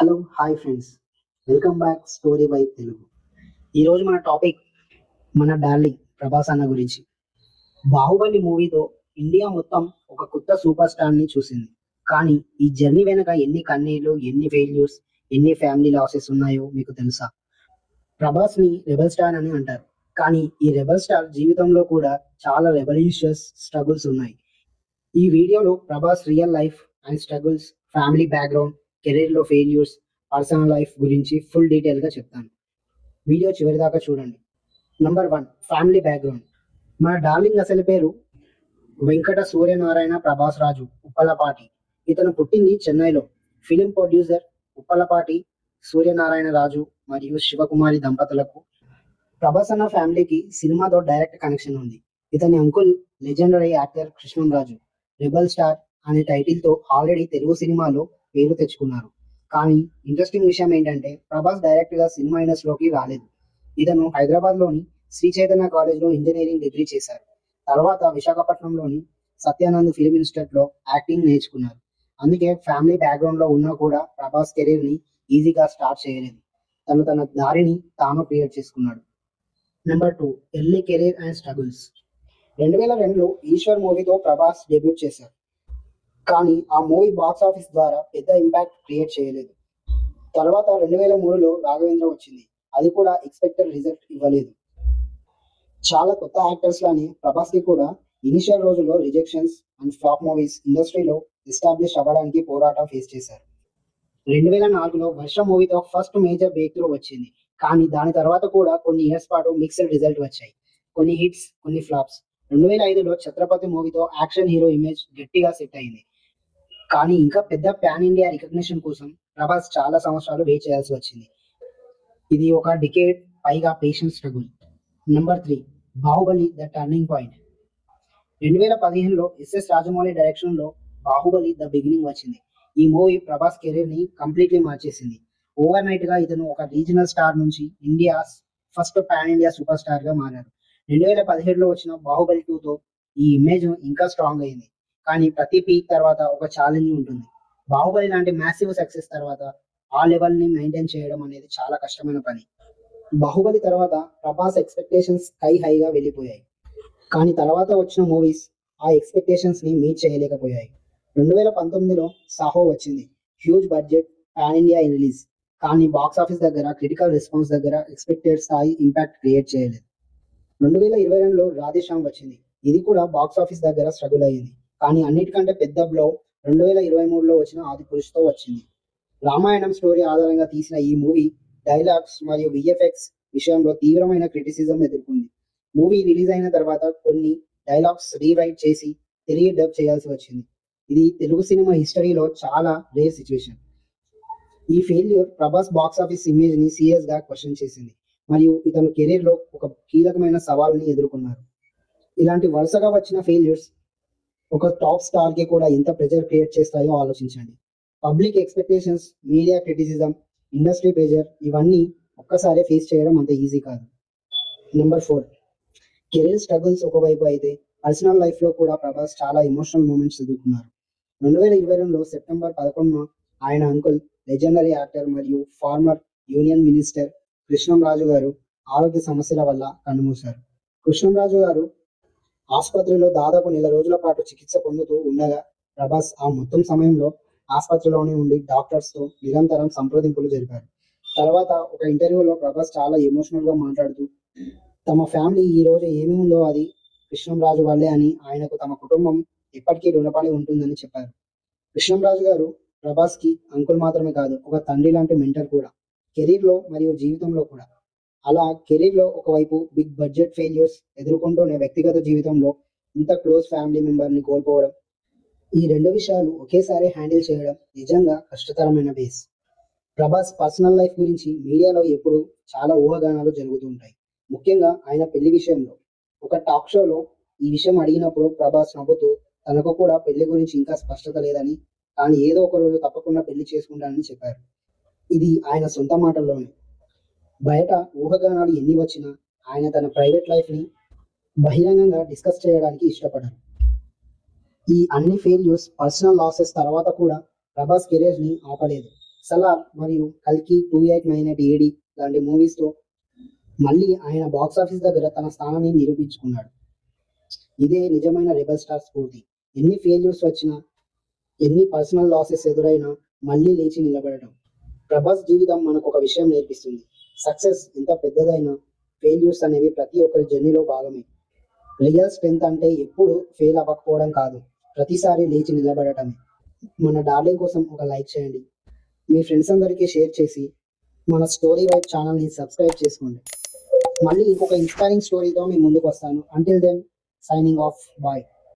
Hello hi friends, welcome back story vibe Telugu. ఈరోజు మన topic మన డార్లింగ్ ప్రభాస్ అన్న గురించి. బాహుబలి మూవీతో ఇండియా మొత్తం ఒక కొత్త సూపర్ స్టార్ ని చూసింది. కానీ ఈ జర్నీ వెనక ఎన్ని కన్నీళ్లు, ఎన్ని ఫెయిల్యూర్స్, ఎన్ని ఫ్యామిలీ లాసెస్ ఉన్నాయో మీకు తెలుసా? ప్రభాస్ ని రెబల్ స్టార్ అని అంటారు, కానీ ఈ రెబల్ స్టార్ జీవితంలో కూడా చాలా రెవల్యూషియస్ స్ట్రగుల్స్ ఉన్నాయి. ఈ వీడియోలో Prabhas real life and struggles, family background, career లో ఫెయిల్యూర్స్, పర్సనల్ లైఫ్ గురించి ఫుల్ డీటెయిల్ గా చెప్తాను. వీడియో చివరి దాకా చూడండి. Number 1, family background. మన డార్లింగ్ అసలు పేరు వెంకట సూర్యనారాయణ ప్రభాస్ రాజు ఉప్పలపాటి. ఇతను పుట్టింది చెన్నైలో. ఫిలిం ప్రొడ్యూసర్ ఉప్పలపాటి సూర్యనారాయణ రాజు మరియు శివకుమారి దంపతులకు ప్రభాస్ అన్న ఫ్యామిలీకి సినిమాతో డైరెక్ట్ కనెక్షన్ ఉంది. ఇతని uncle legendary actor Krishnam Raju rebel star అనే టైటిల్ తో ఆల్రెడీ తెలుగు సినిమాలో పేరు తెచ్చుకున్నారు. కానీ ఇంట్రెస్టింగ్ విషయం ఏంటంటే ప్రభాస్ డైరెక్ట్ గా సినిమా ఇండస్ట్రీలోకి రాలేదు. ఇతను హైదరాబాద్ లోని శ్రీ చైతన్య కాలేజ్ లో ఇంజనీరింగ్ డిగ్రీ చేశారు. తర్వాత విశాఖపట్నంలోని సత్యానంద్ ఫిల్మ్ ఇన్స్టిట్యూట్ లో యాక్టింగ్ నేర్చుకున్నారు. అందుకే ఫ్యామిలీ బ్యాక్గ్రౌండ్ లో ఉన్నా కూడా ప్రభాస్ కెరీర్ ని ఈజీగా స్టార్ట్ చేయలేదు. తన దారిని తాను క్రియేట్ చేసుకున్నాడు. Number 2, early career and struggles. 2002లో ఈశ్వర్ మూవీతో ప్రభాస్ డెబ్యూట్ చేశారు. కానీ ఆ మూవీ బాక్స్ ఆఫీస్ ద్వారా పెద్ద ఇంపాక్ట్ క్రియేట్ చేయలేదు. తర్వాత 2003లో రాఘవేంద్ర వచ్చింది. అది కూడా ఎక్స్పెక్టెడ్ రిజల్ట్ ఇవ్వలేదు. చాలా కొత్త యాక్టర్స్ లానే ప్రభాస్ కి కూడా ఇనిషియల్ రోజుల్లో రిజెక్షన్స్ అండ్ ఫ్లాప్ మూవీస్ ఇండస్ట్రీలో ఎస్టాబ్లిష్ అవ్వడానికి పోరాటం ఫేస్ చేశారు. 2004లో వర్ష మూవీతో ఫస్ట్ మేజర్ బ్రేక్ త్రూ వచ్చింది. కానీ దాని తర్వాత కూడా కొన్ని ఇయర్స్ పాటు మిక్స్డ్ రిజల్ట్ వచ్చాయి. కొన్ని హిట్స్, కొన్ని ఫ్లాప్స్. 2005లో ఛత్రపతి మూవీతో యాక్షన్ హీరో ఇమేజ్ గట్టిగా సెట్ అయింది. కానీ ఇంకా పెద్ద పాన్ ఇండియా రికగ్నిషన్ కోసం ప్రభాస్ చాలా సంవత్సరాలు వెయిట్ చేయాల్సి వచ్చింది. ఇది ఒక డికేడ్ పైగా patience struggle. Number 3, Baahubali the turning point. 2015లో ఎస్ఎస్ రాజమౌళి డైరెక్షన్ లో బాహుబలి ద బిగినింగ్ వచ్చింది. ఈ మూవీ ప్రభాస్ కెరీర్ ని కంప్లీట్లీ మార్చేసింది. ఓవర్ నైట్ గా ఇతను ఒక రీజనల్ స్టార్ నుంచి India first pan India superstar గా మారారు. 2017లో వచ్చిన బాహుబలి 2తో ఈ ఇమేజ్ ఇంకా స్ట్రాంగ్ అయింది. కానీ ప్రతి పీక్ తర్వాత ఒక ఛాలెంజ్ ఉంటుంది. బాహుబలి లాంటి మ్యాసివ్ సక్సెస్ తర్వాత ఆ లెవెల్ ని మెయింటైన్ చేయడం అనేది చాలా కష్టమైన పని. బాహుబలి తర్వాత ప్రభాస్ ఎక్స్పెక్టేషన్స్ హైగా వెళ్ళిపోయాయి. కానీ తర్వాత వచ్చిన మూవీస్ ఆ ఎక్స్పెక్టేషన్స్ ని మీట్ చేయలేకపోయాయి. 2019లో సాహో వచ్చింది. Huge budget pan India release. కానీ బాక్స్ ఆఫీస్ దగ్గర క్రిటికల్ రెస్పాన్స్ దగ్గర ఎక్స్పెక్టెడ్ స్థాయి ఇంపాక్ట్ క్రియేట్ చేయలేదు. 2022లో రాధేశ్యామ్ వచ్చింది. ఇది కూడా బాక్స్ ఆఫీస్ దగ్గర స్ట్రగుల్ అయ్యింది. కానీ అన్నిటికంటే పెద్ద బ్లో 2023లో వచ్చిన ఆదిపురుషుతో వచ్చింది. రామాయణం స్టోరీ ఆధారంగా తీసిన ఈ మూవీ డైలాగ్స్ మరియు విఎఫ్ఎక్స్ విషయంలో తీవ్రమైన క్రిటిసిజం ఎదుర్కొంది. మూవీ రిలీజ్ అయిన తర్వాత కొన్ని డైలాగ్స్ రీరైట్ చేసి తిరిగి డబ్ చేయాల్సి వచ్చింది. ఇది తెలుగు సినిమా హిస్టరీలో చాలా రేర్ సిచ్యువేషన్. ఈ failure Prabhas box office image ని సీరియస్ గా క్వశ్చన్ చేసింది మరియు ఇతను కెరీర్ లో ఒక కీలకమైన సవాల్ని ఎదుర్కొన్నారు. ఇలాంటి వరుసగా వచ్చిన ఫెయిల్యూర్స్ ఒక టాప్ స్టార్ కి కూడా ఎంత ప్రెజర్ క్రియేట్ చేస్తాయో ఆలోచించండి. Public expectations, media criticism, industry pressure ఇవన్నీ ఒక్కసారి ఫేస్ చేయడం అంత ఈజీ కాదు. నెంబర్ 4, కెరీర్ స్ట్రగుల్స్ ఒకవైపు అయితే పర్సనల్ లైఫ్ లో కూడా ప్రభాస్ చాలా ఎమోషనల్ మూమెంట్స్ ఎదుర్కొన్నారు. 2022లో సెప్టెంబర్ 11న ఆయన అంకుల్ లెజెండరీ యాక్టర్ మరియు ఫార్మర్ యూనియన్ మినిస్టర్ కృష్ణంరాజు గారు ఆరోగ్య సమస్యల వల్ల కన్నుమూశారు. కృష్ణంరాజు గారు ఆసుపత్రిలో దాదాపు 1 నెల రోజుల పాటు చికిత్స పొందుతూ ఉండగా ప్రభాస్ ఆ మొత్తం సమయంలో ఆసుపత్రిలోనే ఉండి డాక్టర్స్ తో నిరంతరం సంప్రదింపులు జరిపారు. తర్వాత ఒక ఇంటర్వ్యూలో ప్రభాస్ చాలా ఎమోషనల్ గా మాట్లాడుతూ తమ ఫ్యామిలీ ఈ రోజు ఏమి ఉందో అది కృష్ణంరాజు వల్లే అని, ఆయనకు తమ కుటుంబం ఎప్పటికీ రుణపడి ఉంటుందని చెప్పారు. కృష్ణంరాజు గారు ప్రభాస్ కి అంకుల్ మాత్రమే కాదు, ఒక తండ్రి లాంటి మెంటర్ కూడా, కెరీర్ లో మరియు జీవితంలో కూడా. అలా కెరీర్ లో ఒకవైపు బిగ్ బడ్జెట్ ఫెయిల్యూర్స్ ఎదుర్కొంటూనే వ్యక్తిగత జీవితంలో ఇంత క్లోజ్ ఫ్యామిలీ మెంబర్ ని కోల్పోవడం, ఈ 2 విషయాలు ఒకేసారి హ్యాండిల్ చేయడం నిజంగా కష్టతరమైన బేస్. ప్రభాస్ పర్సనల్ లైఫ్ గురించి మీడియాలో ఎప్పుడు చాలా ఊహాగానాలు జరుగుతూ ఉంటాయి. ముఖ్యంగా ఆయన పెళ్లి విషయంలో. ఒక టాక్ షోలో ఈ విషయం అడిగినప్పుడు ప్రభాస్ నవ్వుతూ తనకు కూడా పెళ్లి గురించి ఇంకా స్పష్టత లేదని, కానీ ఏదో ఒక రోజు తప్పకుండా పెళ్లి చేసుకుంటానని చెప్పారు. ఇది ఆయన సొంత మాటల్లోనే. బయట ఊహాగానాలు ఎన్ని వచ్చినా ఆయన తన ప్రైవేట్ లైఫ్ ని బహిరంగంగా డిస్కస్ చేయడానికి ఇష్టపడరు. ఈ అన్ని ఫెయిల్యూర్స్, పర్సనల్ లాసెస్ తర్వాత కూడా ప్రభాస్ కెరీర్ ని ఆపలేదు. సలార్ మరియు కల్కి 2898 ఏడి లాంటి మూవీస్తో మళ్ళీ ఆయన బాక్స్ ఆఫీస్ దగ్గర తన స్థానాన్ని నిరూపించుకున్నాడు. ఇదే నిజమైన రెబల్ స్టార్ స్ఫూర్తి. ఎన్ని ఫెయిల్యూర్స్ వచ్చినా, ఎన్ని పర్సనల్ లాసెస్ ఎదురైనా మళ్ళీ లేచి నిలబడటం. ప్రభాస్ జీవితం మనకు ఒక విషయం నేర్పిస్తుంది. సక్సెస్ ఎంత పెద్దదైనా ఫెయిల్యూర్స్ అనేవి ప్రతి ఒక్కరి జర్నీలో భాగమే. రియల్ స్ట్రెంత్ అంటే ఎప్పుడు ఫెయిల్ అవ్వకపోవడం కాదు, ప్రతిసారి లేచి నిలబడటమే. మన డార్లింగ్ కోసం ఒక లైక్ చేయండి, మీ ఫ్రెండ్స్ అందరికీ షేర్ చేసి మన స్టోరీ వైబ్ ఛానల్ని సబ్స్క్రైబ్ చేసుకోండి. మళ్ళీ ఇంకొక ఇన్స్పైరింగ్ స్టోరీతో మీ ముందుకు వస్తాను. Until then, signing off, bye.